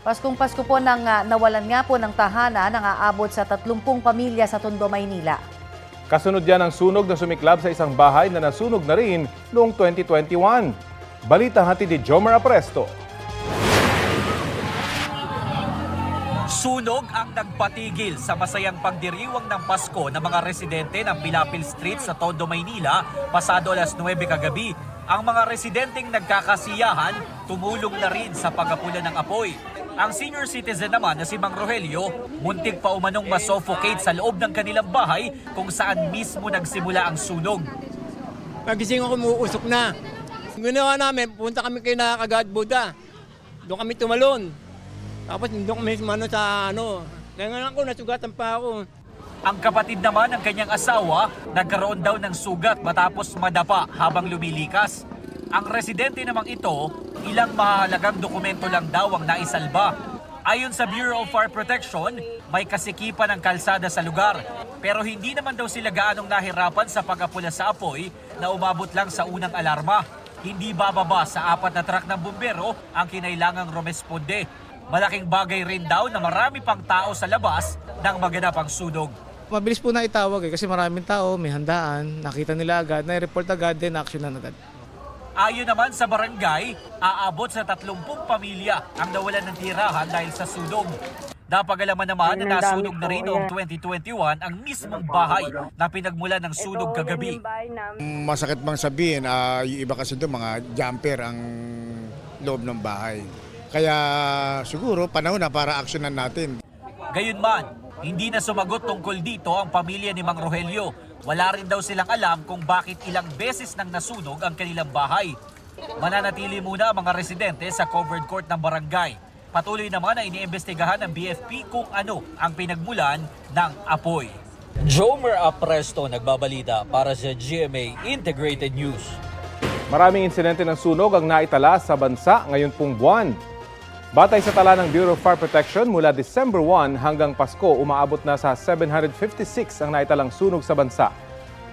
Paskong Pasko po nang nawalan nga po ng tahanan ng aabot sa 30 pamilya sa Tondo, Maynila. Kasunod yan ang sunog na sumiklab sa isang bahay na nasunog na rin noong 2021. Balita hatid ni Jomar Apresto. Sunog ang nagpatigil sa masayang pagdiriwang ng Pasko ng mga residente ng Pilapil Street sa Tondo, Maynila pasado alas 9 kagabi. Ang mga residenteng nagkakasiyahan tumulong na rin sa pag-apula ng apoy. Ang senior citizen naman na si Mang Rogelio, muntik pa umanong masuffocate sa loob ng kanilang bahay kung saan mismo nagsimula ang sunog. Pagising ako, umuusok na. Ginawa namin, punta kami kay Nakakagad Buda. Doon kami tumalon. Tapos doon kami sa kaya nga ako, nasugatan pa ako. Ang kapatid naman ng kanyang asawa, nagkaroon daw ng sugat matapos madapa habang lumilikas. Ang residente namang ito, ilang mahalagang dokumento lang daw ang naisalba. Ayon sa Bureau of Fire Protection, may kasikipan ng kalsada sa lugar. Pero hindi naman daw sila gaanong nahirapan sa pag-apula sa apoy na umabot lang sa unang alarma. Hindi bababa sa 4 na truck ng bumbero ang kinailangang rumesponde. Malaking bagay rin daw na marami pang tao sa labas nang maganap ang sunog. Mabilis po na itawag kasi maraming tao, may handaan, nakita nila agad, na-report agad, then actionan agad. Ayon naman sa barangay, aabot sa 30 pamilya ang nawalan ng tirahan dahil sa sunog. Napag-alaman naman na nasunog na rin noong 2021 ang mismong bahay na pinagmulan ng sunog kagabi. Masakit bang sabihin, yung iba kasi doon mga jumper ang loob ng bahay. Kaya siguro panahon na para aksyonan natin. Gayunman, hindi na sumagot tungkol dito ang pamilya ni Mang Rogelio. Wala rin daw silang alam kung bakit ilang beses nang nasunog ang kanilang bahay. Mananatili muna ang mga residente sa covered court ng barangay. Patuloy naman na iniimbestigahan ng BFP kung ano ang pinagmulan ng apoy. Jomer Apresto nagbabalita para sa GMA Integrated News. Maraming insidente ng sunog ang naitala sa bansa ngayon pong buwan. Batay sa tala ng Bureau of Fire Protection, mula December 1 hanggang Pasko, umaabot na sa 756 ang naitalang sunog sa bansa.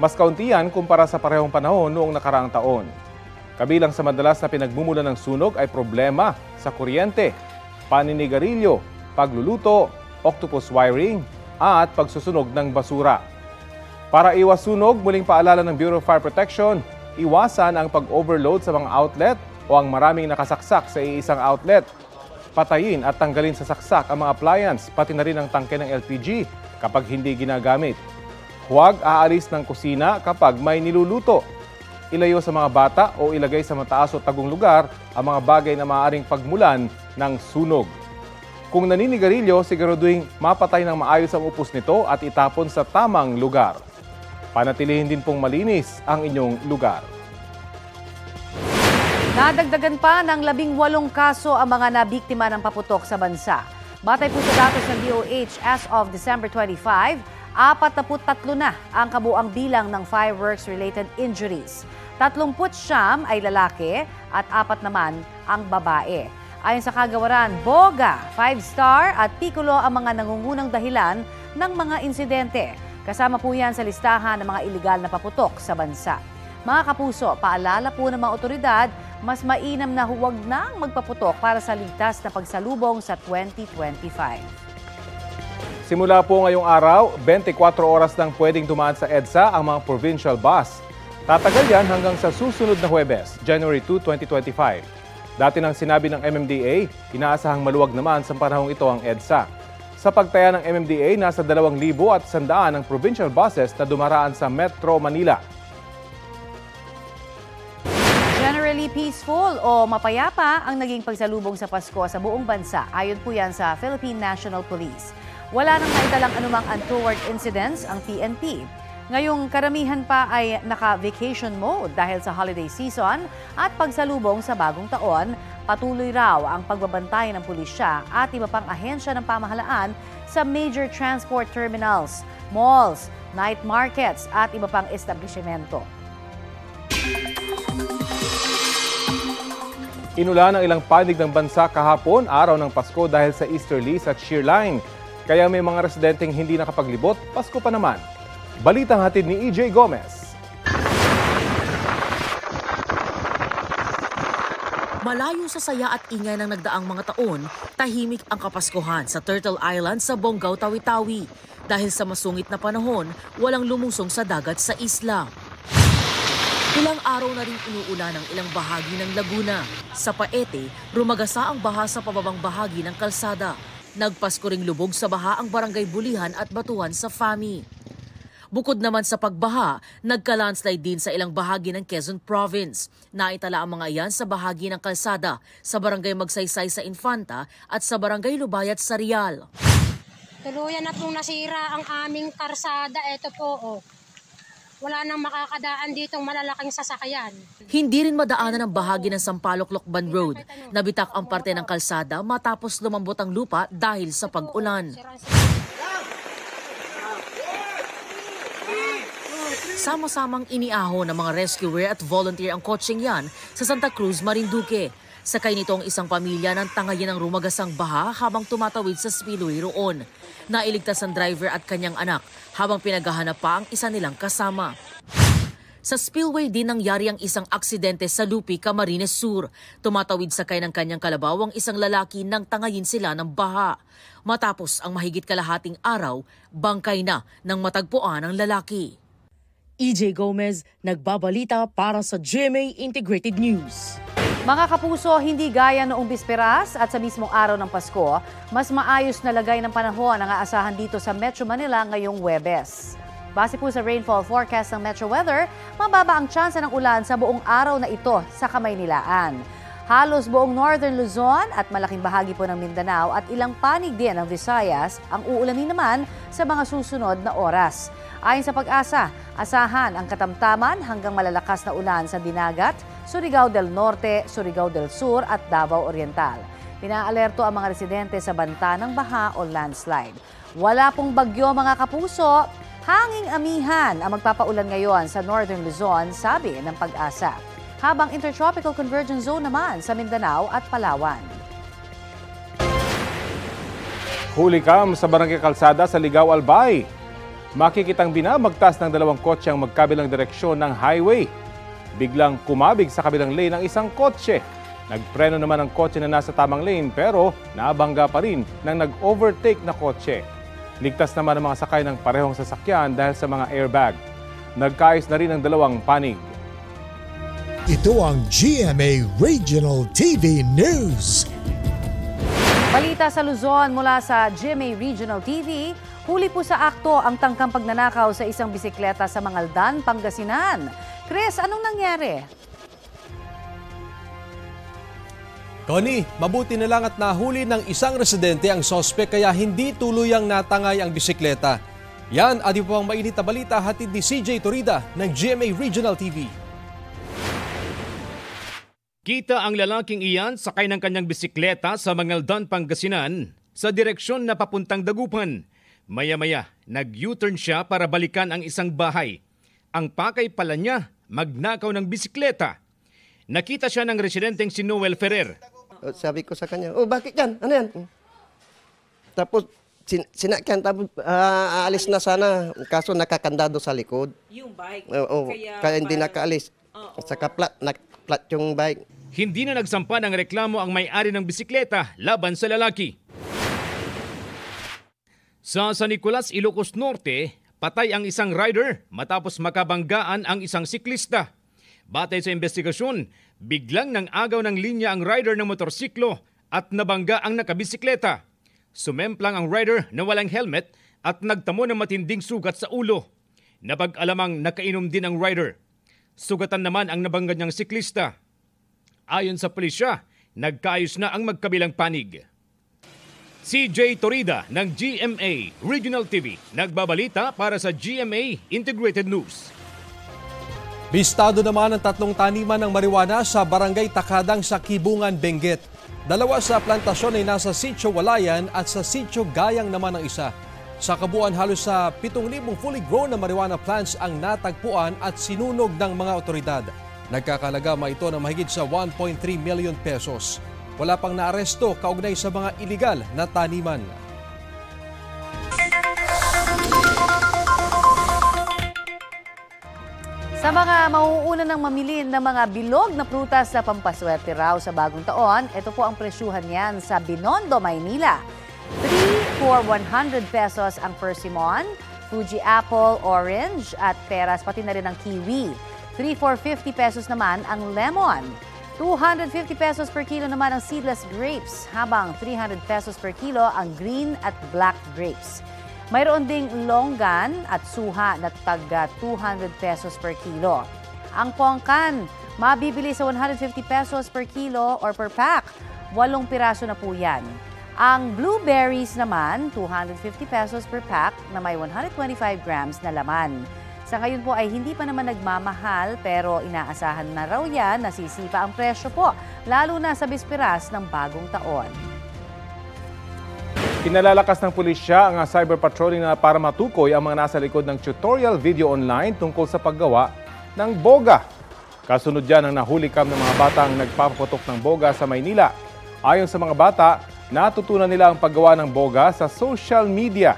Mas kaunti yan kumpara sa parehong panahon noong nakaraang taon. Kabilang sa madalas na pinagmumulan ng sunog ay problema sa kuryente, paninigarilyo, pagluluto, octopus wiring, at pagsusunog ng basura. Para iwas sunog, muling paalala ng Bureau of Fire Protection, iwasan ang pag-overload sa mga outlet o ang maraming nakasaksak sa iisang outlet. Patayin at tanggalin sa saksak ang mga appliance, pati na rin ang tangke ng LPG kapag hindi ginagamit. Huwag aalis ng kusina kapag may niluluto. Ilayo sa mga bata o ilagay sa mataas o tagong lugar ang mga bagay na maaaring pagmulan ng sunog. Kung naninigarilyo, siguraduhin mapatay ng maayos ang upos nito at itapon sa tamang lugar. Panatilihin din pong malinis ang inyong lugar. Nadagdagan pa ng 18 kaso ang mga nabiktima ng paputok sa bansa. Batay po sa datos ng DOH as of December 25, 43 na ang kabuang bilang ng fireworks-related injuries. 39 ay lalaki at 4 naman ang babae. Ayon sa kagawaran, boga, 5-star at piccolo ang mga nangungunang dahilan ng mga insidente. Kasama po yan sa listahan ng mga iligal na paputok sa bansa. Mga kapuso, paalala po ng mga otoridad, mas mainam na huwag nang magpaputok para sa ligtas na pagsalubong sa 2025. Simula po ngayong araw, 24 oras lang pwedeng dumaan sa EDSA ang mga provincial bus. Tatagal yan hanggang sa susunod na Huwebes, January 2, 2025. Dati nang sinabi ng MMDA, inaasahang maluwag naman sa panahong ito ang EDSA. Sa pagtaya ng MMDA, nasa 2,100 ang provincial buses na dumaraan sa Metro Manila. Generally peaceful o mapayapa ang naging pagsalubong sa Pasko sa buong bansa. Ayon po yan sa Philippine National Police. Wala nang naitalang anumang untoward incidents ang PNP. Ngayong karamihan pa ay naka-vacation mode dahil sa holiday season at pagsalubong sa bagong taon. Patuloy raw ang pagbabantay ng pulisya at iba pang ahensya ng pamahalaan sa major transport terminals, malls, night markets at iba pang establishmento. Inulan ang ilang panig ng bansa kahapon, araw ng Pasko dahil sa easterlies at shear line. Kaya may mga residenteng hindi nakapaglibot, Pasko pa naman. Balitang hatid ni EJ Gomez. Malayo sa saya at ingay ng nagdaang mga taon, tahimik ang Kapaskuhan sa Turtle Island sa Bonggao, Tawi-Tawi. Dahil sa masungit na panahon, walang lumusong sa dagat sa isla. Ilang araw na rin inuulan ng ilang bahagi ng Laguna. Sa Paete, rumagasa ang baha sa pababang bahagi ng kalsada. Nagpasko ring lubog sa baha ang barangay Bulihan at Batuan sa Fami. Bukod naman sa pagbaha, nagka-landslide din sa ilang bahagi ng Quezon Province. Naitala ang mga iyan sa bahagi ng kalsada, sa barangay Magsaysay sa Infanta at sa barangay Lubayat sa Rial. Tuluyan na pong nasira ang aming karsada. Ito po, wala nang makakadaan ditong malalaking sasakyan. Hindi rin madaanan ang bahagi ng Sampaloc-Lokban Road. Nabitak ang parte ng kalsada matapos lumambot ang lupa dahil sa pag-ulan. Sama-samang iniaho ng mga rescuer at volunteer ang kotseng yan sa Santa Cruz, Marinduque. Sakay nito ang isang pamilya ng tangayin ng rumagasang baha habang tumatawid sa spillway roon. Nailigtas ang driver at kanyang anak habang pinaghahanap pa ang isa nilang kasama. Sa spillway din nangyari ang isang aksidente sa Lupi, Camarines Sur. Tumatawid sakay ng kanyang kalabaw ang isang lalaki nang tangayin sila ng baha. Matapos ang mahigit kalahating araw, bangkay na nang matagpuan ang lalaki. EJ Gomez, nagbabalita para sa GMA Integrated News. Mga kapuso, hindi gaya noong bisperas at sa mismong araw ng Pasko, mas maayos na lagay ng panahon ang aasahan dito sa Metro Manila ngayong Huwebes. Base po sa rainfall forecast ng Metro Weather, mababa ang tsansa ng ulan sa buong araw na ito sa Kamaynilaan. Halos buong Northern Luzon at malaking bahagi po ng Mindanao at ilang panig din ng Visayas ang uulanin naman sa mga susunod na oras. Ayon sa Pag-asa, asahan ang katamtaman hanggang malalakas na ulan sa Dinagat, Surigao del Norte, Surigao del Sur at Davao Oriental. Pinaalerto ang mga residente sa banta ng baha o landslide. Wala pong bagyo mga kapuso, hanging amihan ang magpapaulan ngayon sa Northern Luzon, sabi ng Pag-asa. Habang Intertropical Convergence Zone naman sa Mindanao at Palawan. Huli kam sa Barangay Kalsada sa Ligao, Albay. Makikitang binabagtas ng dalawang kotse ang magkabilang direksyon ng highway. Biglang kumabig sa kabilang lane ang isang kotse. Nagpreno naman ang kotse na nasa tamang lane pero nabangga pa rin ng nag-overtake na kotse. Ligtas naman ang mga sakay ng parehong sasakyan dahil sa mga airbag. Nagkaayos na rin ang dalawang panig. Ito ang GMA Regional TV News. Balita sa Luzon mula sa GMA Regional TV. Huli po sa akto ang tangkang pagnanakaw sa isang bisikleta sa Mangaldan, Pangasinan. Chris, anong nangyari? Connie, mabuti na lang at nahuli ng isang residente ang sospek kaya hindi tuluyang natangay ang bisikleta. Yan at iba pang mainit na balita hatid ni CJ Torida ng GMA Regional TV. Kita ang lalaking iyan sakay ng kanyang bisikleta sa Mangaldan, Pangasinan sa direksyon na papuntang Dagupan. Maya-maya, nag-U-turn siya para balikan ang isang bahay. Ang pakay pala niya, magnakaw ng bisikleta. Nakita siya ng residenteng si Noel Ferrer. Sabi ko sa kanya, bakit yan? Ano yan? Tapos sinakyan, tapos aalis na sana. Kaso nakakandado sa likod. Yung bike? Kaya hindi nakaalis. Saka flat yung bike. Hindi na nagsampa ng reklamo ang may-ari ng bisikleta laban sa lalaki. Sa San Nicolas, Ilocos Norte, patay ang isang rider matapos makabanggaan ang isang siklista. Batay sa investigasyon, biglang nang agaw ng linya ang rider ng motorsiklo at nabangga ang nakabisikleta. Sumemplang ang rider na walang helmet at nagtamo ng matinding sugat sa ulo. Napag-alamang nakainom din ang rider. Sugatan naman ang nabangga niyang siklista. Ayon sa pulisya, nagkaayos na ang magkabilang panig. CJ Torida ng GMA Regional TV, nagbabalita para sa GMA Integrated News. Bistado naman ang 3 taniman ng marijuana sa Barangay Takadang sa Kibungan, Benguet. 2 sa plantasyon ay nasa Sitio Walayan at sa Sitio Gayang naman ang isa. Sa kabuuan halos sa 7,000 fully grown na marijuana plants ang natagpuan at sinunog ng mga otoridad. Nagkakalaga ito na mahigit sa 1.3 million pesos. Wala pang naaresto kaugnay sa mga iligal na taniman. Sa mga mauuna ng mamili ng mga bilog na prutas na pampaswerte raw sa bagong taon, ito po ang presyuhan niyan sa Binondo, Maynila. 3 for 100 pesos ang persimmon, Fuji apple, orange at peras, pati na rin ang kiwi. 3 for 50 pesos naman ang lemon. 250 pesos per kilo naman ang seedless grapes, habang 300 pesos per kilo ang green at black grapes. Mayroon ding longgan at suha na taga 200 pesos per kilo. Ang pongkan, mabibili sa 150 pesos per kilo or per pack. 8 piraso na po yan. Ang blueberries naman, 250 pesos per pack na may 125 grams na laman. Sa ngayon po ay hindi pa naman nagmamahal pero inaasahan na raw yan na sisipa ang presyo po, lalo na sa bisperas ng bagong taon. Pinalalakas ng pulisya ang cyber patrolling para matukoy ang mga nasa likod ng tutorial video online tungkol sa paggawa ng boga. Kasunod dyan ang nahuli ng mga batang nagpapaputok ng boga sa Maynila. Ayon sa mga bata, natutunan nila ang paggawa ng boga sa social media.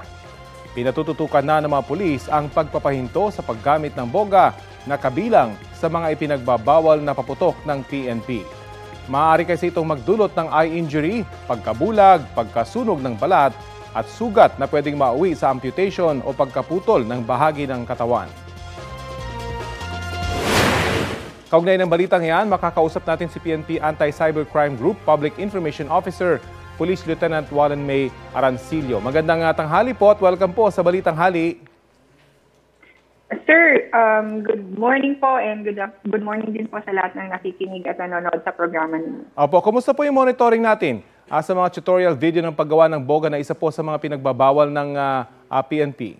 Pinatututukan na ng mga pulis ang pagpapahinto sa paggamit ng boga na kabilang sa mga ipinagbabawal na paputok ng PNP. Maaari kasi itong magdulot ng eye injury, pagkabulag, pagkasunog ng balat at sugat na pwedeng mauwi sa amputation o pagkaputol ng bahagi ng katawan. Kaugnay ng balitang yan, makakausap natin si PNP Anti-Cybercrime Group Public Information Officer, Police Lieutenant Wallen May Arancillo. Magandang tanghali po at welcome po sa Balitang Hali. Sir, good morning po and good morning din po sa lahat ng nakikinig at nanonood sa programa ninyo. Opo, kumusta po yung monitoring natin sa mga tutorial video ng paggawa ng boga na isa po sa mga pinagbabawal ng PNP?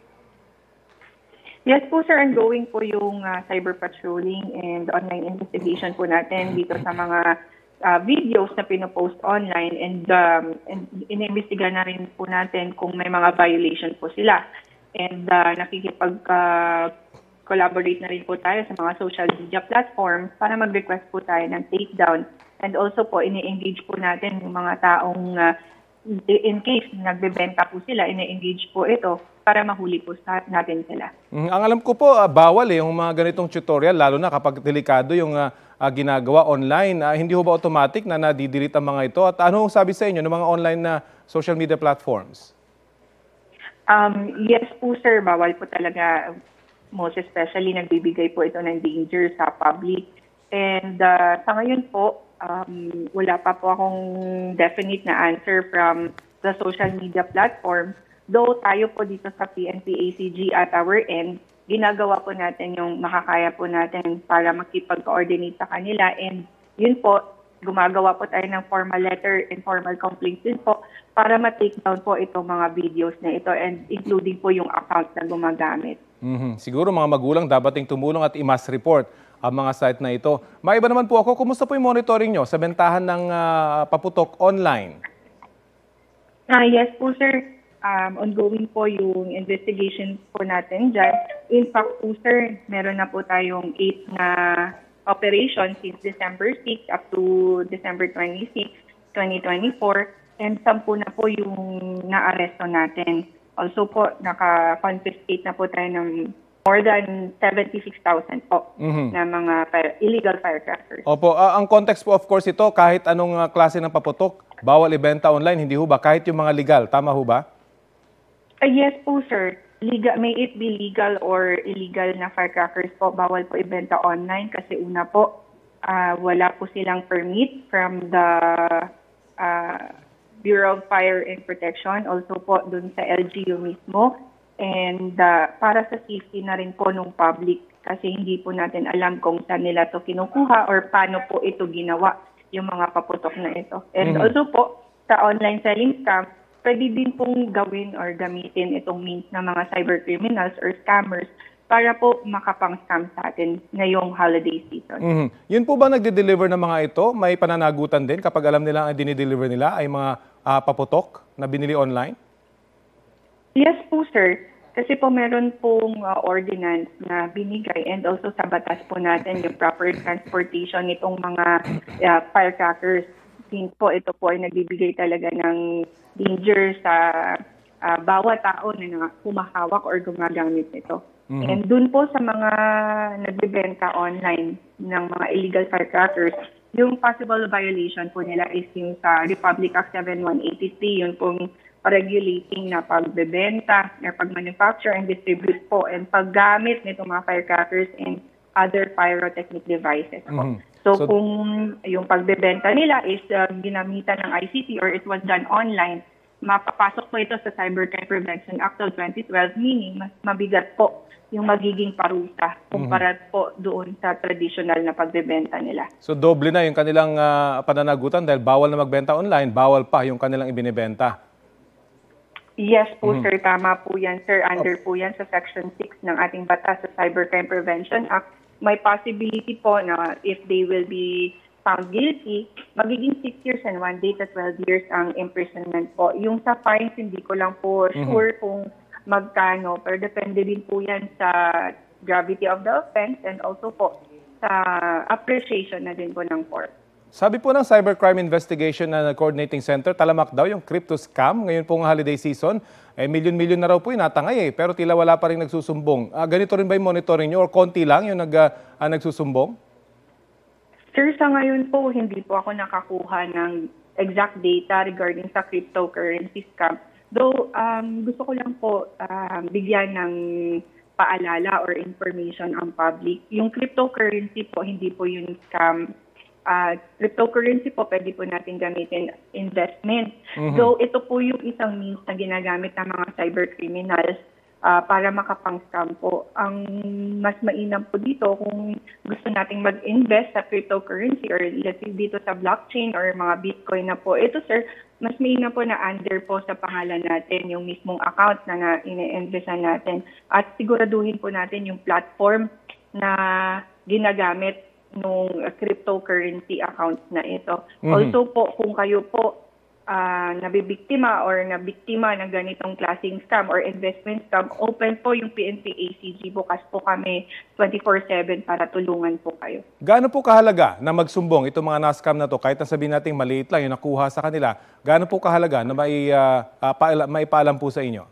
Yes po sir, ongoing po yung cyber patrolling and online investigation po natin dito sa mga videos na pinopost online and inimbestiga na rin po natin kung may mga violation po sila. And nakikipag-collaborate na rin po tayo sa mga social media platforms para mag-request po tayo ng takedown. And also po, ini-engage po natin yung mga taong in case nagbebenta po sila, ini-engage po ito para mahuli po natin sila. Ang alam ko po, bawal yung mga ganitong tutorial, lalo na kapag delikado yung ginagawa online. Hindi ho ba automatic na nadidelete ang mga ito? At ano sabi sa inyo ng mga online na social media platforms? Yes po sir, bawal po talaga, most especially nagbibigay po ito ng danger sa public. And sa ngayon po, wala pa po akong definite na answer from the social media platform. Though tayo po dito sa PNP ACG at our end, ginagawa po natin yung makakaya po natin para makipag-coordinate sa kanila. And yun po, gumagawa po tayo ng formal letter and formal complaint din po para ma-take down po itong mga videos na ito and including po yung account na gumagamit. Siguro mga magulang dapat ting tumulong at i-mass report ang mga site na ito. Maiba naman po ako, kumusta po yung monitoring nyo sa bentahan ng paputok online? Yes po sir, ongoing po yung investigation po natin dyan. In fact po sir, meron na po tayong 8 na operation since December 6 up to December 26, 2024. And 10 na po yung na-aresto natin. Also po, naka-confiscate na po tayo ng more than 76,000 po na mga illegal firecrackers. Opo, ang context po of course ito, kahit anong klase ng paputok, bawal ibenta online, hindi ho ba? Kahit yung mga legal, tama ho ba? Yes po sir. May it be legal or illegal na firecrackers po, bawal po ibenta online kasi una po, wala po silang permit from the Bureau of Fire and Protection, also po dun sa LGU mismo. And para sa safety na rin po ng public kasi hindi po natin alam kung saan nila to kinukuha or paano po ito ginawa, yung mga paputok na ito. And also po, sa online selling scam, pwede din pong gawin or gamitin itong means ng mga cyber criminals or scammers para po makapang-scam sa atin ngayong holiday season. Yun po ba nagde-deliver ng mga ito? May pananagutan din kapag alam nila ang dinideliver nila ay mga paputok na binili online? Yes po sir. Kasi po meron pong ordinance na binigay and also sa batas po natin yung proper transportation nitong mga firecrackers. Since po ito po ay nagbibigay talaga ng danger sa bawat tao na humahawak or gumagamit nito. And dun po sa mga nagbebenta online ng mga illegal firecrackers, yung possible violation po nila is yung sa Republic Act 7183, yun pong regulating na pagbebenta, or pag-manufacture and distribute po, and paggamit nitong mga firecrackers and other pyrotechnic devices po. So kung yung pagbebenta nila is ginamitan ng ICT or it was done online, mapapasok po ito sa Cybercrime Prevention Act of 2012, meaning mas mabigat po yung magiging parusa kumpara po doon sa traditional na pagbebenta nila. So doble na yung kanilang pananagutan dahil bawal na magbenta online, bawal pa yung kanilang ibinibenta. Yes po sir, tama po yan sir. Under po yan sa Section 6 ng ating batas sa Cybercrime Prevention Act. May possibility po na if they will be found guilty, magiging 6 years and 1 day to 12 years ang imprisonment po. Yung sa fines, hindi ko lang po sure kung magkano, pero depende din po yan sa gravity of the offense and also po sa appreciation na din po ng court. Sabi po ng Cybercrime Investigation na Coordinating Center, talamak daw yung crypto scam. Ngayon pong holiday season, milyon-milyon na raw po yung natangay pero tila wala pa rin nagsusumbong. Ganito rin ba yung monitoring nyo or konti lang yung nagsusumbong? Sir, sa ngayon po, hindi po ako nakakuha ng exact data regarding sa cryptocurrency scam. Though, gusto ko lang po bigyan ng paalala or information ang public. Yung cryptocurrency po, hindi po yung scam. Cryptocurrency po, pwede po natin gamitin investment. Though, ito po yung isang means na ginagamit ng mga cybercriminals para makapang-scam po. Ang mas mainam po dito kung gusto nating mag-invest sa cryptocurrency or let's say dito sa blockchain or mga Bitcoin na po. Ito sir, mas mainam po na under po sa pangalan natin yung mismong account na ine-investan natin. At siguraduhin po natin yung platform na ginagamit nung cryptocurrency accounts na ito. Also po, kung kayo po nabibiktima or nabiktima ng ganitong klaseng scam or investment scam, open po yung PNP ACG. Bukas po kami 24/7 para tulungan po kayo. Gaano po kahalaga na magsumbong itong mga na-scam na to, kahit na sabihin natin maliit lang yung nakuha sa kanila, gaano po kahalaga na maipaalam po sa inyo?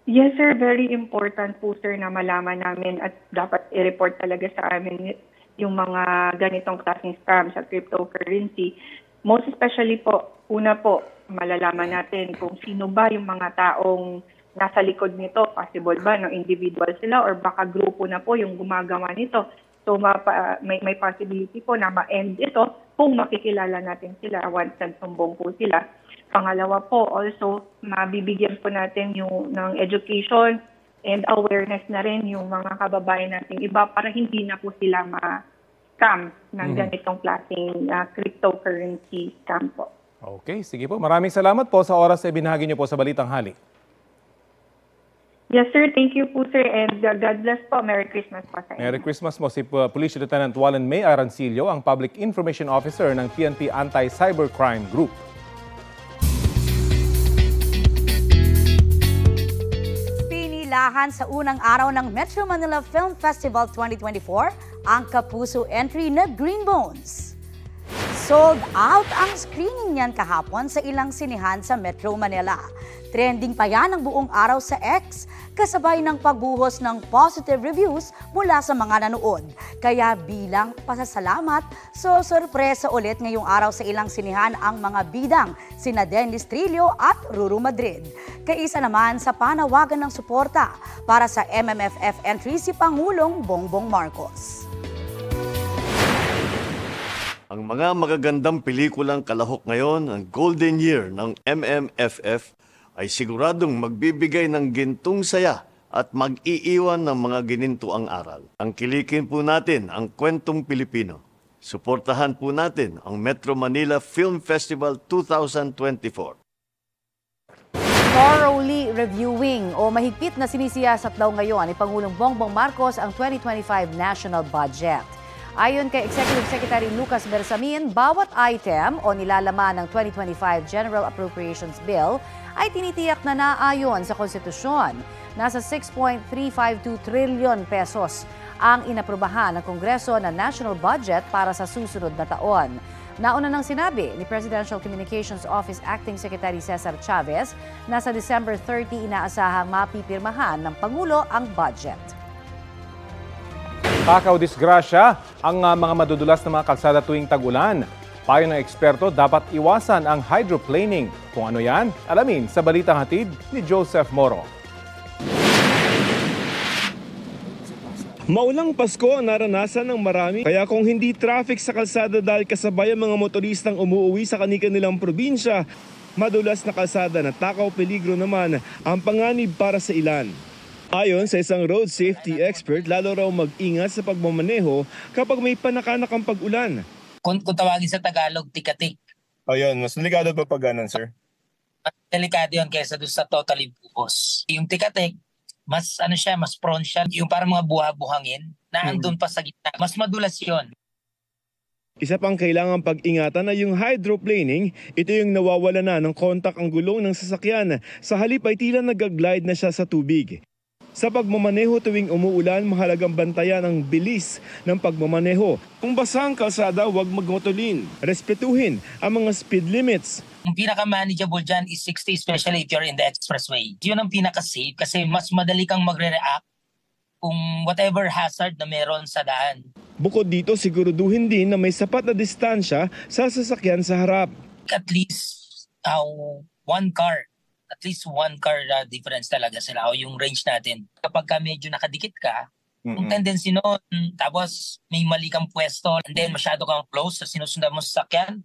Yes sir, very important po sir na malaman namin at dapat i-report talaga sa amin yung mga ganitong klaseng scam sa cryptocurrency. Most especially po, una po, malalaman natin kung sino ba yung mga taong nasa likod nito. Possible ba ng individual sila or baka grupo na po yung gumagawa nito. So may possibility po na ma-end ito kung makikilala natin sila once nagsumbong po sila. Pangalawa po, also, mabibigyan po natin yung ng education and awareness na rin yung mga kababayan natin iba para hindi na po sila ma-scam ng ganitong klaseng cryptocurrency scam po. Okay, sige po. Maraming salamat po sa oras na ibinahagi niyo po sa Balitang Hali. Yes sir, thank you po sir and God bless po. Merry Christmas po sa inyo. Merry Christmas mo si Police Lieutenant Wallen May Arancillo, ang Public Information Officer ng PNP Anti-Cybercrime Group. Pinilahan sa unang araw ng Metro Manila Film Festival 2024 ang kapuso entry na Green Bones. Sold out ang screening niyan kahapon sa ilang sinihan sa Metro Manila. Trending pa yan ang buong araw sa X, kasabay ng pagbuhos ng positive reviews mula sa mga nanood. Kaya bilang pasasalamat, sorpresa ulit ngayong araw sa ilang sinihan ang mga bidang, sina Dennis Trillo at Ruru Madrid. Kaisa naman sa panawagan ng suporta para sa MMFF entry si Pangulong Bongbong Marcos. Ang mga magagandang pelikulang kalahok ngayon, ang Golden Year ng MMFF, ay siguradong magbibigay ng gintong saya at mag-iiwan ng mga ginintuang aral. Ang kilikin po natin ang kwentong Pilipino. Suportahan po natin ang Metro Manila Film Festival 2024. Thoroughly reviewing o mahigpit na sinisiyasat daw ngayon ni Pangulong Bongbong Marcos ang 2025 national budget. Ayon kay Executive Secretary Lucas Bersamin, bawat item o nilalaman ng 2025 General Appropriations Bill ay tinitiyak na naayon sa konstitusyon. Nasa 6.352 trillion pesos ang inaprubahan ng Kongreso na national budget para sa susunod na taon. Nauna nang sinabi ni Presidential Communications Office Acting Secretary Cesar Chavez na sa December 30 inaasahang mapipirmahan ng Pangulo ang budget. Takaw disgrasya ang mga madudulas na mga kalsada tuwing tag-ulan. Payo ng eksperto, dapat iwasan ang hydroplaning. Kung ano yan, alamin sa balitang hatid ni Joseph Moro. Maulang Pasko ang naranasan ng marami, kaya kung hindi traffic sa kalsada dahil kasabay ang mga motoristang umuuwi sa kanilang probinsya, madulas na kalsada na takaw peligro naman ang panganib para sa ilan. Ayon sa isang road safety expert, lalo raw mag-ingat sa pagmamaneho kapag may panakanakang pag-ulan. Kung tawagin sa Tagalog, tikatik. Ayun, mas delikado pa pag ganun, sir? Mas delikado yun kaysa doon sa totally buhos. Yung tikatik, mas mas prone siya. Yung parang mga buha-buhangin na andun pa sa gitna. Mas madulas yun. Isa pang kailangang pag-ingatan na yung hydroplaning, ito yung nawawala na ng kontak ang gulong ng sasakyan. Sa halip ay tila nag-glide na siya sa tubig. Sa pagmamaneho tuwing umuulan, mahalagang bantayan ang bilis ng pagmamaneho. Kung basa ang kalsada, huwag magmotolin. Respetuhin ang mga speed limits. Ang pinaka-manageable dyan is 60, especially if you're in the expressway. Yun ang pinaka-safe kasi mas madali kang magre-react kung whatever hazard na meron sa daan. Bukod dito, siguraduhin din na may sapat na distansya sa sasakyan sa harap. At least one car difference talaga sila o yung range natin. Kapag medyo nakadikit ka, yung tendency noon, tapos may mali kang pwesto and then masyado kang close sa sinusundan mo sa sasakyan,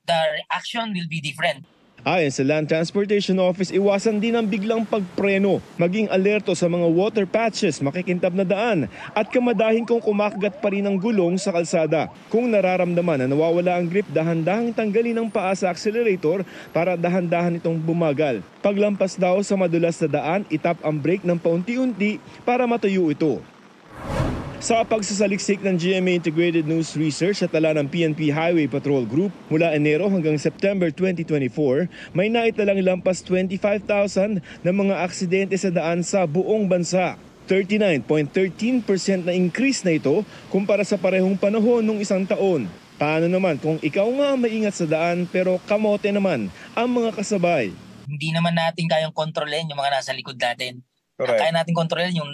the reaction will be different. Ayon sa Land Transportation Office, iwasan din ang biglang pagpreno, maging alerto sa mga water patches, makikintab na daan, at kamadahin kung kumakagat pa rin ang gulong sa kalsada. Kung nararamdaman na nawawala ang grip, dahan-dahang tanggalin ang paa sa accelerator para dahan-dahan itong bumagal. Paglampas daw sa madulas na daan, itap ang brake ng paunti-unti para matuyo ito. Sa pagsasaliksik ng GMA Integrated News Research at tala ng PNP Highway Patrol Group, mula Enero hanggang September 2024, may naitalang lampas 25,000 na mga aksidente sa daan sa buong bansa. 39.13% na increase na ito kumpara sa parehong panahon ng isang taon. Paano naman kung ikaw nga maingat sa daan pero kamote naman ang mga kasabay? Hindi naman natin kayang kontrolin yung mga nasa likod natin. Kaya natin kontrolin yung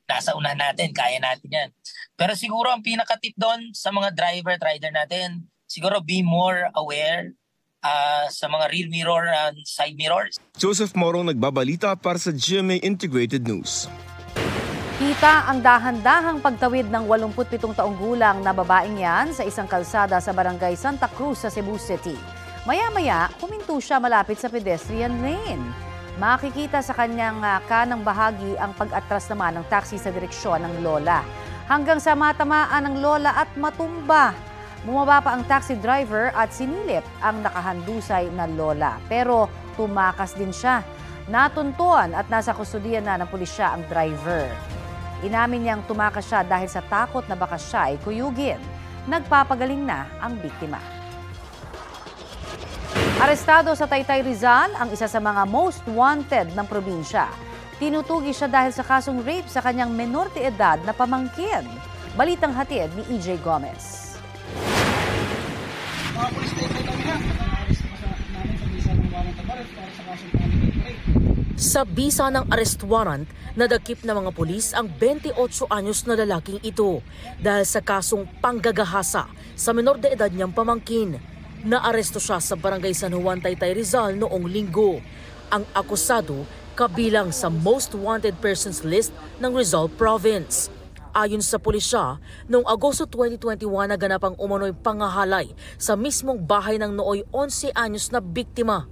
nasa unahan natin, kaya natin yan. Pero siguro ang pinaka-tip doon sa mga driver at rider natin, siguro be more aware sa mga rear mirror and side mirrors. Joseph Morong nagbabalita para sa GMA Integrated News. Kita ang dahan-dahang pagtawid ng 87 taong gulang na babaeng yan sa isang kalsada sa barangay Santa Cruz sa Cebu City. Maya-maya, huminto siya malapit sa pedestrian lane. Makikita sa kanyang kanang bahagi ang pag-atras naman ng taxi sa direksyon ng lola. Hanggang sa matamaan ng lola at matumba. Bumaba pa ang taxi driver at sinilip ang nakahandusay na lola. Pero tumakas din siya. Natuntuan at nasa kustudiyan na ng pulisya ang driver. Inamin niyang tumakas siya dahil sa takot na baka siya ay kuyugin. Nagpapagaling na ang biktima. Arestado sa Taytay Rizal ang isa sa mga most wanted ng probinsya. Tinutugi siya dahil sa kasong rape sa kanyang menor de edad na pamangkin. Balitang hatid ni EJ Gomez. Sa bisa ng arrest warrant, nadakip ng mga pulis ang 28 anyos na lalaking ito dahil sa kasong panggagahasa sa menor de edad niyang pamangkin. Naaresto siya sa barangay San Juan, Taytay Rizal noong Linggo. Ang akusado kabilang sa most wanted persons list ng Rizal Province. Ayon sa pulisya, noong Agosto 2021 naganap ang umano'y pangahalay sa mismong bahay ng nooy 11 anyos na biktima.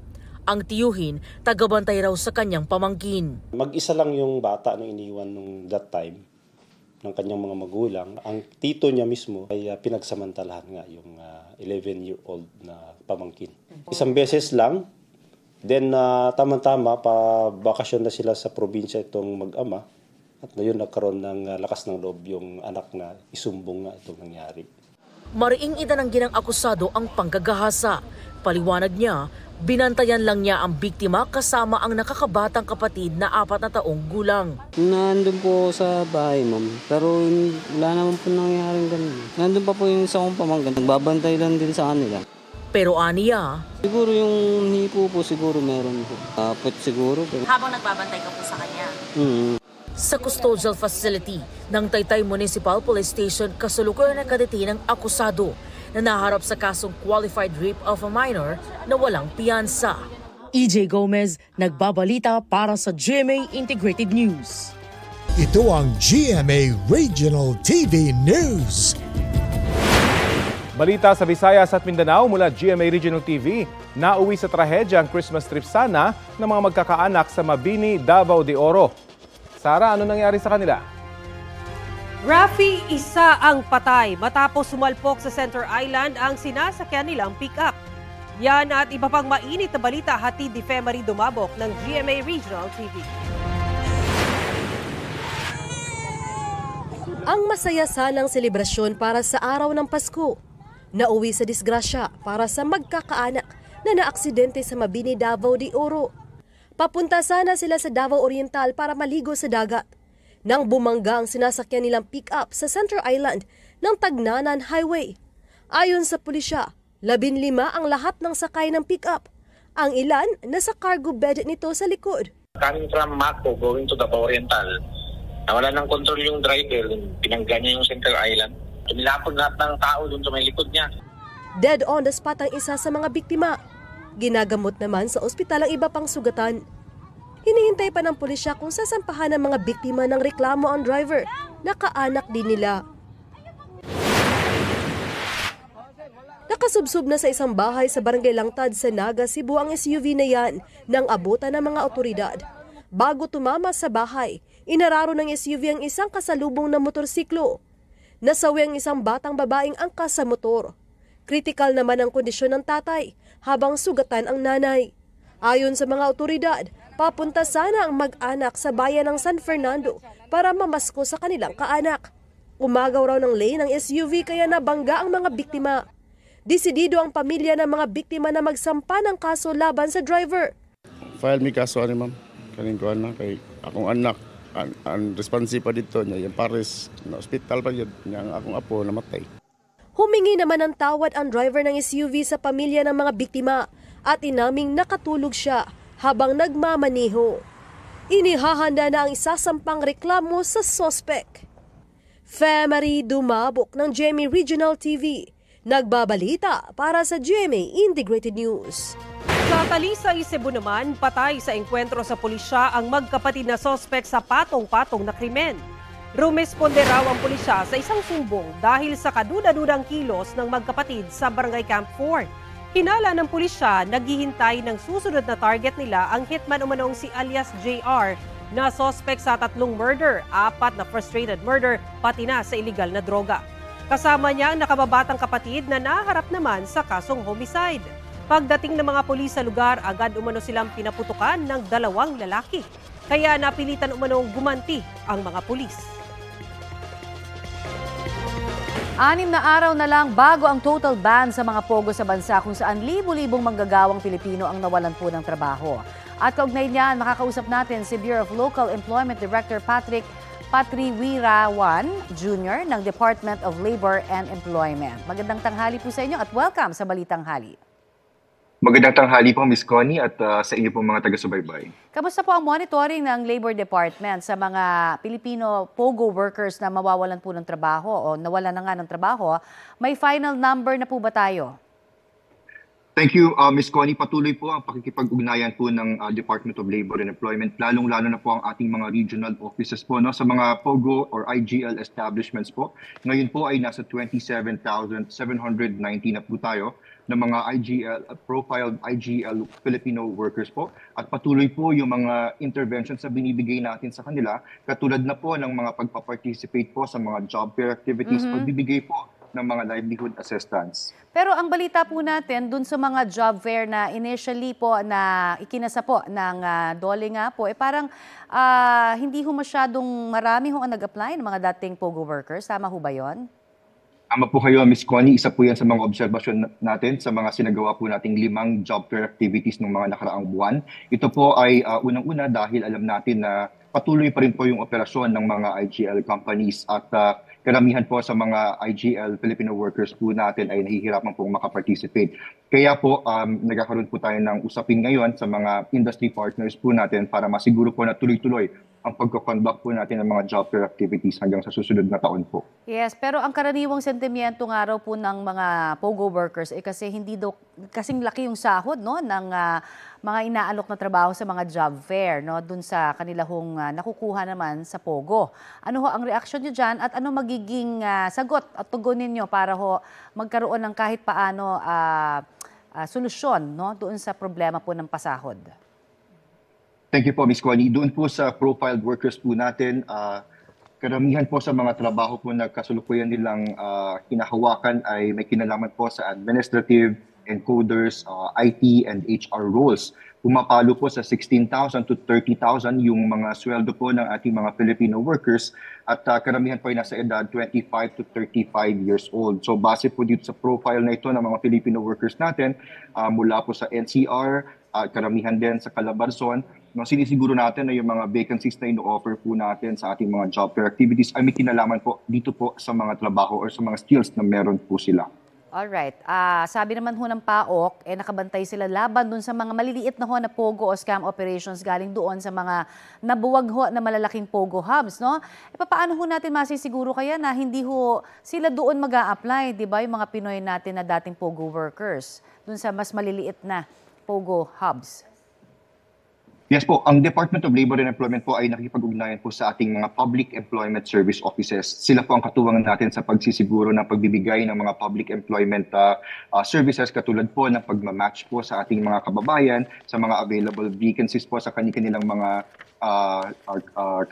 Ang tiyuhin, tagabantay raw sa kanyang pamangkin. Mag-isa lang yung bata na iniwan nung that time ng kanyang mga magulang. Ang tito niya mismo ay pinagsamantalahan nga yung 11-year-old na pamangkin. Isang beses lang, then tama-tama pa bakasyon na sila sa probinsya itong mag-ama. At ngayon nagkaroon ng lakas ng loob yung anak na isumbong nga itong nangyari. Mariing itananggi ng akusado ang panggagahasa, Paliwanag niya, binantayan lang niya ang biktima kasama ang nakakabatang kapatid na 4 na taong gulang. Nandun po sa bahay, ma'am. Pero wala naman po nangyaring ganun. Nandun pa po yung isa kong pamangkin. Nagbabantay lang din sa kanila. Pero aniya, siguro yung hipo po siguro meron po. Tapos siguro. Pero... Habang nagbabantay ka po sa kanya? Sa custodial facility ng Taytay Municipal Police Station, kasalukuyan nakadetain ang akusado na naharap sa kasong qualified rape of a minor na walang piyansa. EJ Gomez, nagbabalita para sa GMA Integrated News. Ito ang GMA Regional TV News. Balita sa Visayas at Mindanao mula GMA Regional TV. Nauwi sa trahedya ang Christmas trip sana ng mga magkakaanak sa Mabini, Davao de Oro. Sara, ano nangyari sa kanila? Rafi, isa ang patay matapos sumalpok sa Center Island ang sinasakyan nilang pick-up. Yan at iba pang mainit na balita hatid ni Femari Dumabok ng GMA Regional TV. Ang masaya sanang selebrasyon para sa araw ng Pasko. Nauwi sa disgrasya para sa magkakaanak na naaksidente sa Mabini, Davao de Oro. Papunta sana sila sa Davao Oriental para maligo sa dagat. Nang bumangga ang sinasakyan nilang pick-up sa Center Island ng Tagnanan Highway. Ayon sa pulisya, 15 ang lahat ng sakay ng pick-up. Ang ilan nasa cargo bed nito sa likod. Coming from Mako going to Davao Oriental, nawala ng control yung driver, pinangga niya yung Center Island. Tumilapon lahat ng tao doon sa may likod niya. Dead on the spot ang isa sa mga biktima. Ginagamot naman sa ospital ang iba pang sugatan. Hinihintay pa ng pulisya kung sasampahan ng mga biktima ng reklamo ang driver. Nakaanak din nila. Nakasubsob na sa isang bahay sa Barangay Langtad sa Naga, Cebu ang SUV na yan nang abutan ng mga otoridad. Bago tumama sa bahay, inararo ng SUV ang isang kasalubong na motorsiklo. Nasawi ang isang batang babaeng angkas sa motor. Kritikal naman ang kondisyon ng tatay habang sugatan ang nanay. Ayon sa mga otoridad, papunta sana ang mag-anak sa bayan ng San Fernando para mamasko sa kanilang kaanak. Umagaw raw ng lane ng SUV kaya nabangga ang mga biktima. Desidido ang pamilya ng mga biktima na magsampa ng kaso laban sa driver. File mi kaso ani ma'am. Kaning ko na kay akong anak ang responsible pa dito niya yung pares na ospital pa yun ang akong apo namatay. Humingi naman ng tawad ang driver ng SUV sa pamilya ng mga biktima at inaming nakatulog siya habang nagmamaniho. Inihahanda na ang isasampang reklamo sa sospek. Femari Dumabok ng GMA Regional TV, nagbabalita para sa GMA Integrated News. Sa Talisay, Cebu naman, patay sa engkwentro sa pulisya ang magkapatid na sospek sa patong-patong na krimen. Rumesponde raw ang pulisya sa isang sumbong dahil sa kaduda-dudang kilos ng magkapatid sa Barangay Camp 4. Hinala ng pulisya, naghihintay ng susunod na target nila ang hitman umanong si alias JR na sospek sa 3 murder, 4 na frustrated murder, pati na sa illegal na droga. Kasama niya ang nakababatang kapatid na naharap naman sa kasong homicide. Pagdating ng mga pulis sa lugar, agad umano silang pinaputukan ng 2 lalaki. Kaya napilitan umanong gumanti ang mga pulis. 6 na araw na lang bago ang total ban sa mga pogo sa bansa kung saan libo-libong manggagawang Pilipino ang nawalan po ng trabaho. At kaugnay niyan, makakausap natin si Bureau of Local Employment Director Patrick Patriwirawan Jr. ng Department of Labor and Employment. Magandang tanghali po sa inyo at welcome sa Balitang Hali. Magandang tanghali po, Ms. Connie, at sa inyo pong mga taga-subaybay. Kamusta po ang monitoring ng Labor Department sa mga Pilipino POGO workers na mawawalan po ng trabaho o nawalan na nga ng trabaho? May final number na po ba tayo? Thank you, Ms. Connie. Patuloy po ang pakikipag-ugnayan po ng Department of Labor and Employment, lalong-lalo na po ang ating mga regional offices po, no? Sa mga POGO or IGL establishments po. Ngayon po ay nasa 27,790 na po tayo ng mga IGL, profiled IGL Filipino workers po. At patuloy po yung mga interventions na binibigay natin sa kanila, katulad na po ng mga pagpaparticipate po sa mga job fair activities, pagbibigay po ng mga livelihood assistance. Pero ang balita po natin dun sa mga job fair na initially po na ikinasa po ng DOLE nga po, parang hindi ho masyadong marami ho ang nag-apply ng mga dating POGO workers. Tama ho ba yun? Tama po kayo, Ms. Connie. Isa po yan sa mga obserbasyon natin sa mga sinagawa po nating 5 job fair activities ng mga nakaraang buwan. Ito po ay unang-una dahil alam natin na patuloy pa rin po yung operasyon ng mga IGL companies at karamihan po sa mga IGL Filipino workers po natin ay nahihirapan pong makaparticipate. Kaya po nagkakaroon po tayo ng usapin ngayon sa mga industry partners po natin para masiguro po na tuloy-tuloy ang pagko-conduct po natin ng mga job fair activities hanggang sa susunod na taon po. Yes, pero ang karaniwang sentimiento nga raw po ng mga POGO workers kasi hindi daw kasing laki yung sahod no ng mga inaalok na trabaho sa mga job fair no dun sa kanila hong nakukuha naman sa POGO. Ano ho ang reaksyon niyo diyan at ano magiging sagot at tugon ninyo para ho magkaroon ng kahit paano solusyon no doon sa problema po ng pasahod? Thank you po, Ms. Connie. Doon po sa profiled workers po natin, karamihan po sa mga trabaho po na kasulukuyan nilang hinahawakan ay may kinalaman po sa administrative, encoders, IT, and HR roles. Pumapalo po sa 16,000 to 30,000 yung mga sweldo po ng ating mga Filipino workers at karamihan po ay nasa edad 25 to 35 years old. So base po dito sa profile na ito ng mga Filipino workers natin, mula po sa NCR, karamihan din sa Calabarzon, sinisiguro natin na yung mga vacancies na ino-offer po natin sa ating mga job fair activities ay may kinalaman po dito po sa mga trabaho or sa mga skills na meron po sila. Alright. Sabi naman ho ng PAOK, nakabantay sila laban dun sa mga maliliit na ho na POGO o scam operations galing doon sa mga nabuwag ho na malalaking POGO hubs. No? Paano ho natin masisiguro kaya na hindi ho sila doon mag-a-apply, di ba? Yung mga Pinoy natin na dating POGO workers dun sa mas maliliit na POGO hubs. Yes po, ang Department of Labor and Employment po ay nakipag-ugnayan po sa ating mga Public Employment Service Offices. Sila po ang katuwangan natin sa pagsisiguro ng pagbibigay ng mga public employment services katulad po ng pagmamatch po sa ating mga kababayan sa mga available vacancies po sa kanilang mga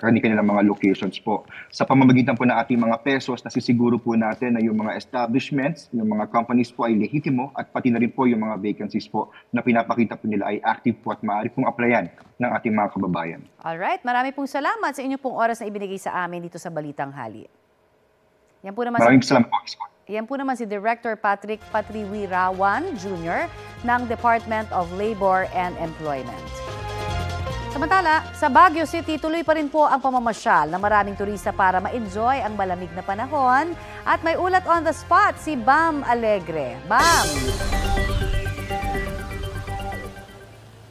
kanilang mga locations po. Sa pamamagitan po ng ating mga pesos, nasisiguro po natin na yung mga establishments, yung mga companies po ay lehitimo at pati na rin po yung mga vacancies po na pinapakita po nila ay active po at maaari pong applyan ng ating mga kababayan. Alright, marami pong salamat sa inyo pong oras na ibinigay sa amin dito sa Balitang Hali. Yan po naman maraming salamat po. Yan po naman si Director Patrick Patriwirawan Jr. ng Department of Labor and Employment. Samantala, sa Baguio City, tuloy pa rin po ang pamamasyal ng maraming turista para ma-enjoy ang malamig na panahon. At may ulat on the spot si Bam Alegre. Bam!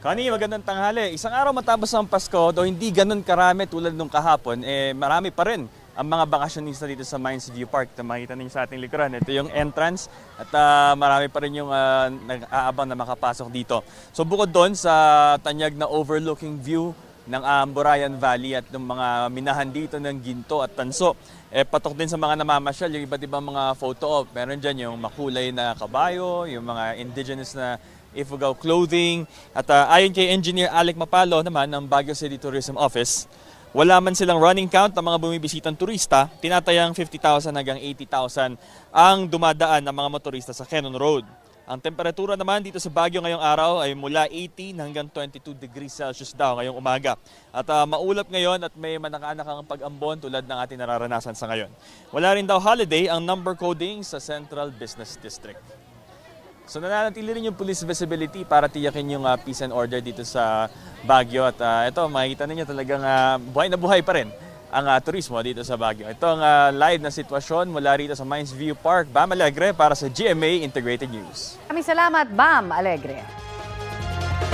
Connie, magandang tanghali. Isang araw matapos ang Pasko, though hindi ganun karami tulad nung kahapon, marami pa rin ang mga bakasyonista dito sa Mines View Park. Makita ninyo sa ating likuran. Ito yung entrance at marami pa rin yung nag-aabang na makapasok dito. So bukod doon sa tanyag na overlooking view ng Amburayan Valley at ng mga minahan dito ng ginto at tanso, patok din sa mga namamasyal yung iba't ibang mga photo op. Meron dyan yung makulay na kabayo, yung mga indigenous na Ifugao clothing. At ayon kay Engineer Alec Mapalo naman ng Baguio City Tourism Office, wala man silang running count ng mga bumibisitang turista, tinatayang 50,000 hanggang 80,000 ang dumadaan ng mga motorista sa Quezon Road. Ang temperatura naman dito sa Baguio ngayong araw ay mula 18 hanggang 22 degrees Celsius daw ngayong umaga. At maulap ngayon at may manakaanakang pag-ambon tulad ng ating nararanasan sa ngayon. Wala rin daw holiday ang number coding sa Central Business District. So nananatili rin yung police visibility para tiyakin yung peace and order dito sa Baguio. At ito, makikita ninyo talagang buhay na buhay pa rin ang turismo dito sa Baguio. Ito ang live na sitwasyon mula rito sa Mines View Park. Bam Alegre para sa GMA Integrated News. Maraming salamat, Bam Alegre.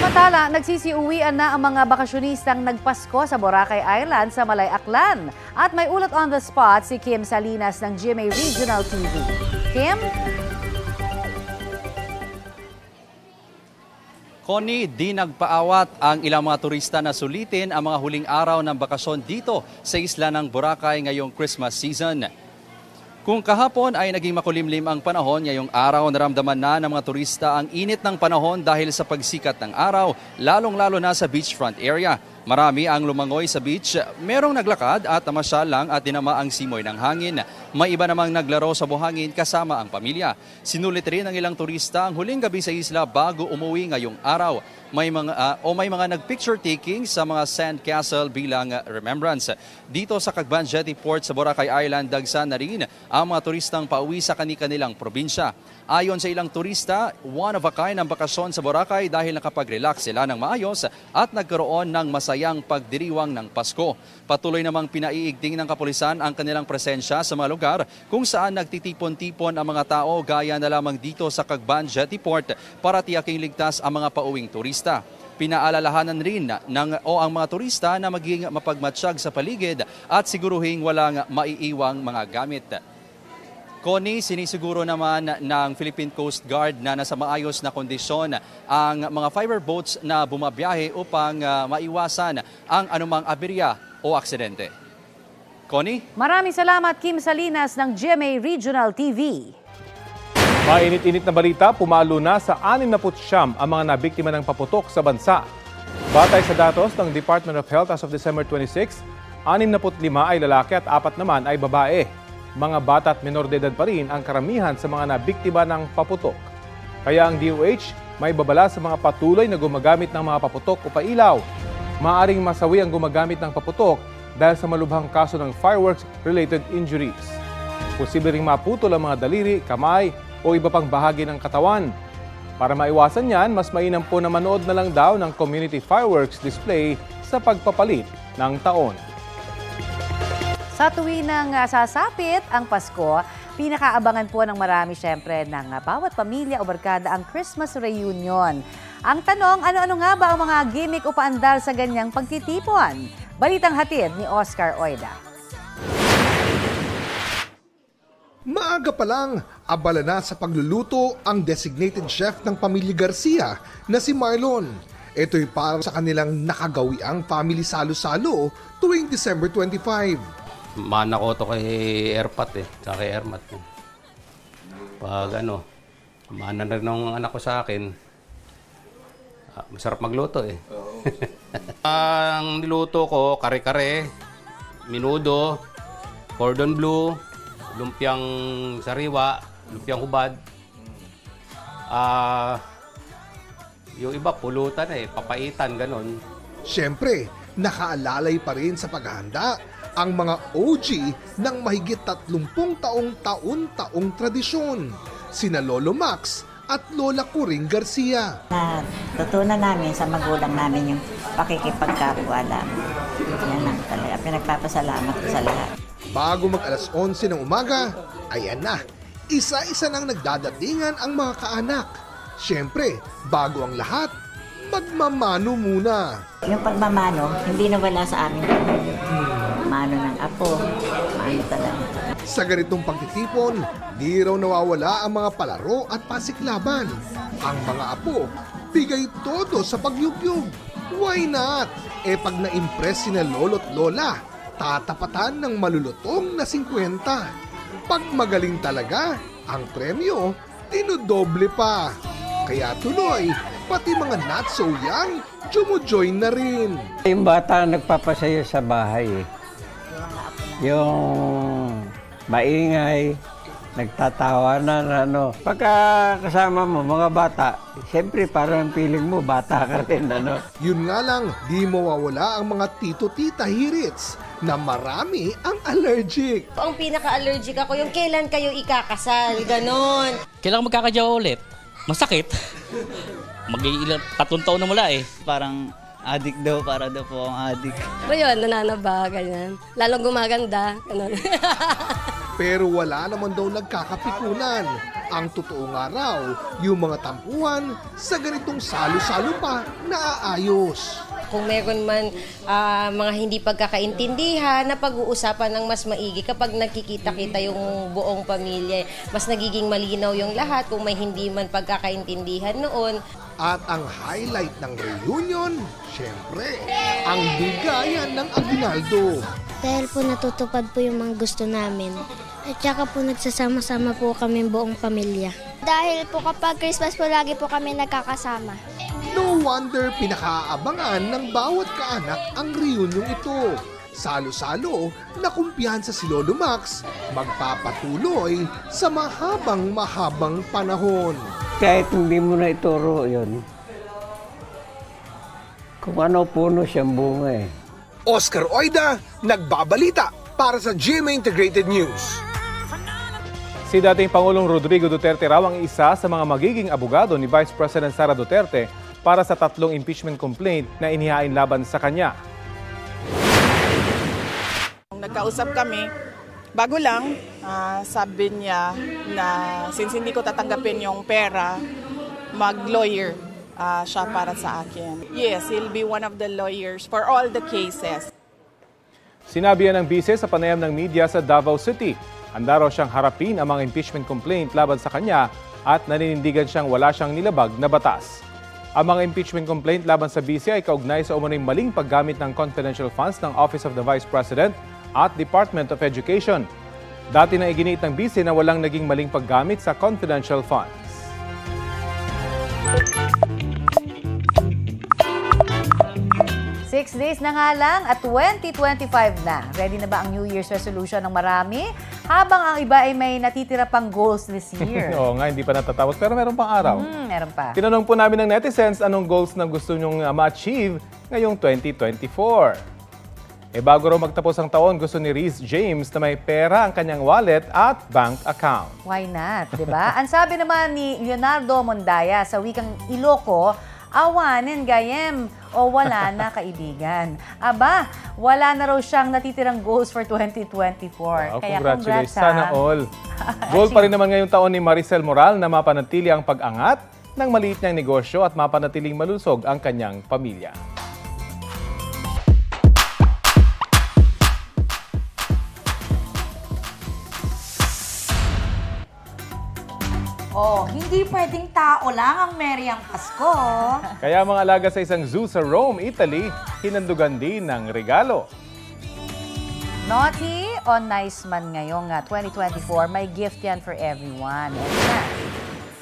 Samantala, nagsisiuwian na ang mga bakasyonistang nagpasko sa Boracay Island sa Malay Aklan. At may ulat on the spot si Kim Salinas ng GMA Regional TV. Kim? Connie, di nagpaawat ang ilang mga turista na sulitin ang mga huling araw ng bakasyon dito sa isla ng Boracay ngayong Christmas season. Kung kahapon ay naging makulimlim ang panahon, ngayong araw naramdaman na ng mga turista ang init ng panahon dahil sa pagsikat ng araw, lalong-lalo na sa beachfront area. Marami ang lumangoy sa beach, merong naglakad at namasyal lang at dinama ang simoy ng hangin. May iba namang naglaro sa buhangin kasama ang pamilya. Sinulit rin ng ilang turista ang huling gabi sa isla bago umuwi ngayong araw. May mga nag-picture taking sa mga sand castle bilang remembrance. Dito sa Cagban Jetty Port sa Boracay Island, dagsa na rin ang mga turistang pauwi sa kani-kanilang probinsya. Ayon sa ilang turista, one of a kind ang bakasyon sa Boracay dahil nakapag-relax sila ng maayos at nagkaroon ng masayang pagdiriwang ng Pasko. Patuloy namang pinaiigting ng kapulisan ang kanilang presensya sa mga lugar kung saan nagtitipon-tipon ang mga tao gaya na lamang dito sa Cagban Jetty Port para tiyaking ligtas ang mga pauwing turista. Pinaalalahanan rin ang mga turista na maging mapagmatsyag sa paligid at siguruhing walang maiiwang mga gamit. Connie, sinisiguro naman ng Philippine Coast Guard na nasa maayos na kondisyon ang mga fiber boats na bumabiyahe upang maiwasan ang anumang aberya o aksidente. Connie? Maraming salamat, Kim Salinas ng GMA Regional TV. Mainit-init na balita, pumalo na sa 69 ang mga nabiktima ng paputok sa bansa. Batay sa datos ng Department of Health as of December 26, 65 ay lalaki at 4 naman ay babae. Mga bata at menor de edad pa rin ang karamihan sa mga nabiktima ng paputok. Kaya ang DOH may babala sa mga patuloy na gumagamit ng mga paputok o pailaw. Maaring masawi ang gumagamit ng paputok dahil sa malubhang kaso ng fireworks-related injuries. Posible ring maputol ang mga daliri, kamay o iba pang bahagi ng katawan. Para maiwasan yan, mas mainam po na manood na lang daw ng community fireworks display sa pagpapalit ng taon. Sa tuwing sasapit ang Pasko, pinakaabangan po ng marami syempre ng bawat pamilya o barkada ang Christmas reunion. Ang tanong, ano-ano nga ba ang mga gimmick o paandar sa ganyang pagtitipon? Balitang hatid ni Oscar Oida. Maaga pa lang, abala na sa pagluluto ang designated chef ng pamilya Garcia na si Marlon. Ito'y para sa kanilang nakagawiang family salo-salo tuwing December 25. Mana ko to kay Erpat tsaka kay Ermat. Pag mana na rin ng anak ko sa akin, masarap magluto Ang niluto ko, kare-kare, minudo, cordon bleu, lumpiang sariwa, lumpiang hubad. Yung iba pulutan papaitan, ganon. Siyempre, nakaalalay pa rin sa paghahanda ang mga OG ng mahigit 30 taong tradisyon, sina Lolo Max at Lola Coring Garcia. Natutunan namin sa magulang namin yung pakikipagkapwa lang. Yan lang talaga. Pinagpapasalamat ko sa lahat. Bago mag alas 11 ng umaga, ayan na, isa-isa nang nagdadatingan ang mga kaanak. Siyempre, bago ang lahat, magmamano muna. Yung pagmamano, hindi nawala sa amin. Mano ng apo, mano talaga. Sa ganitong pagtitipon, di raw nawawala ang mga palaro at pasiklaban. Ang mga apo, bigay todo sa pagyugyug. Why not? Pag na-impress sina lolo't lola, tatapatan ng malulutong na 50. Pag magaling talaga, ang premyo, dinodoble pa. Kaya tuloy, pati mga not so young, jumo-join na rin. Yung bata nagpapasaya sa bahay Yung maingay, nagtatawanan, Pagka kasama mo, mga bata, siyempre parang feeling mo, bata ka rin, Yun nga lang, di mawawala ang mga tito-tita hirits na marami ang allergic. Ang pinaka-allergic ako, yung kailan kayo ikakasal, ganon. Kailangan magkakajawa ulit. Masakit. Mag-iilang 3 taon na mula Parang addict daw, para daw po ang addict. Pero yun, nananaba, ganyan. Lalong gumaganda, ganun. Pero wala naman daw nagkakapikunan. Ang totoo nga raw, yung mga tampuhan sa ganitong salo-salo pa naaayos. Kung meron man mga hindi pagkakaintindihan, na pag-uusapan ng mas maigi kapag nakikita-kita yung buong pamilya. Mas nagiging malinaw yung lahat kung may hindi man pagkakaintindihan noon. At ang highlight ng reunion, syempre, ang bigayan ng aguinaldo. Dahil po natutupad po yung mga gusto namin. At saka po nagsasama-sama po kami buong pamilya. Dahil po kapag Christmas po lagi po kami nagkakasama. No wonder pinakaabangan ng bawat kaanak ang reunion ito. Salo-salo na kumpiyansa si Lolo Max magpapatuloy sa mahabang panahon. Kahit hindi mo na ituro yun, kung ano puno siyang bunga eh. Oscar Oida, nagbabalita para sa GMA Integrated News. Si dating Pangulong Rodrigo Duterte raw ang isa sa mga magiging abogado ni Vice President Sara Duterte para sa 3 impeachment complaint na inihain laban sa kanya. Nagkausap kami, bago lang, sabi niya na since hindi ko tatanggapin yung pera, mag-lawyer siya para sa akin. Yes, he'll be one of the lawyers for all the cases. Sinabi yan ng bise sa panayam ng media sa Davao City. Handa raw siyang harapin ang mga impeachment complaint laban sa kanya at naninindigan siyang wala siyang nilabag na batas. Ang mga impeachment complaint laban sa bise ay kaugnay sa umano'y maling paggamit ng confidential funds ng Office of the Vice President at Department of Education. Dati na iginiit ng bise na walang naging maling paggamit sa confidential funds. Six days na nga lang at 2025 na. Ready na ba ang New Year's resolution ng marami? Habang ang iba ay may natitira pang goals this year. Oo nga, hindi pa natatapos pero meron pang araw. Meron pa. Tinanong po namin ng netizens anong goals na gusto nyong ma-achieve ngayong 2024. Bago raw magtapos ang taon, gusto ni Reese James na may pera ang kanyang wallet at bank account. Why not, di ba? Ang sabi naman ni Leonardo Mondaya sa wikang Iloco, awanin gayem o wala na kaibigan. Aba, wala na raw siyang natitirang goals for 2024. Wow, Kaya congratulations. congrats, Sana all. Goal pa rin naman ngayong taon ni Maricel Moral na mapanatili ang pag-angat ng maliit niyang negosyo at mapanatiling malusog ang kanyang pamilya. Oh, hindi pwedeng tao lang ang merry ang Pasko. Kaya mga alaga sa isang zoo sa Rome, Italy, hinandugan din ng regalo. Naughty o nice man ngayong 2024, may gift yan for everyone.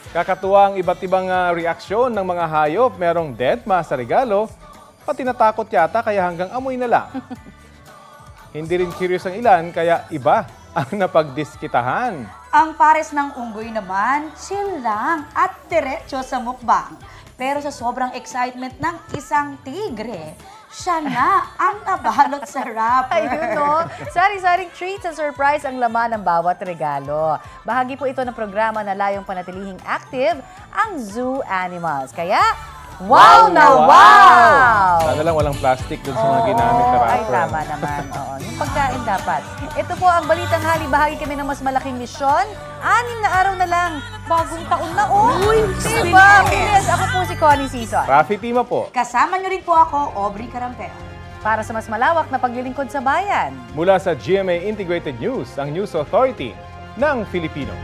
Kakatuwa ang iba't ibang reaksyon ng mga hayop. Merong deadma sa regalo, pati natakot yata kaya hanggang amoy na lang. Hindi rin curious ang ilan, kaya iba ang napagdiskitahan. Ang pares ng unggoy naman, chill lang at diretso sa mukbang. Pero sa sobrang excitement ng isang tigre, siya na ang nabalot sa wrapper. Ayun no, sari-saring treats at surprise ang laman ng bawat regalo. Bahagi po ito ng programa na layong panatilihing active ang zoo animals. Kaya, wow na wow! Sana lang walang plastic dun sa mga ginamit na wrapper. Ay, tama naman. Oo, yung pagkain dapat. Ito po ang Balitang Hali. Bahagi kami ng mas malaking misyon. 6 na araw na lang. Bagong taon na, Uy! Diba? Bilis! Ako po si Connie Season. Rafi Tima po. Kasama niyo rin po ako, Aubrey Carampel. Para sa mas malawak na paglilingkod sa bayan. Mula sa GMA Integrated News, ang News Authority ng Filipino.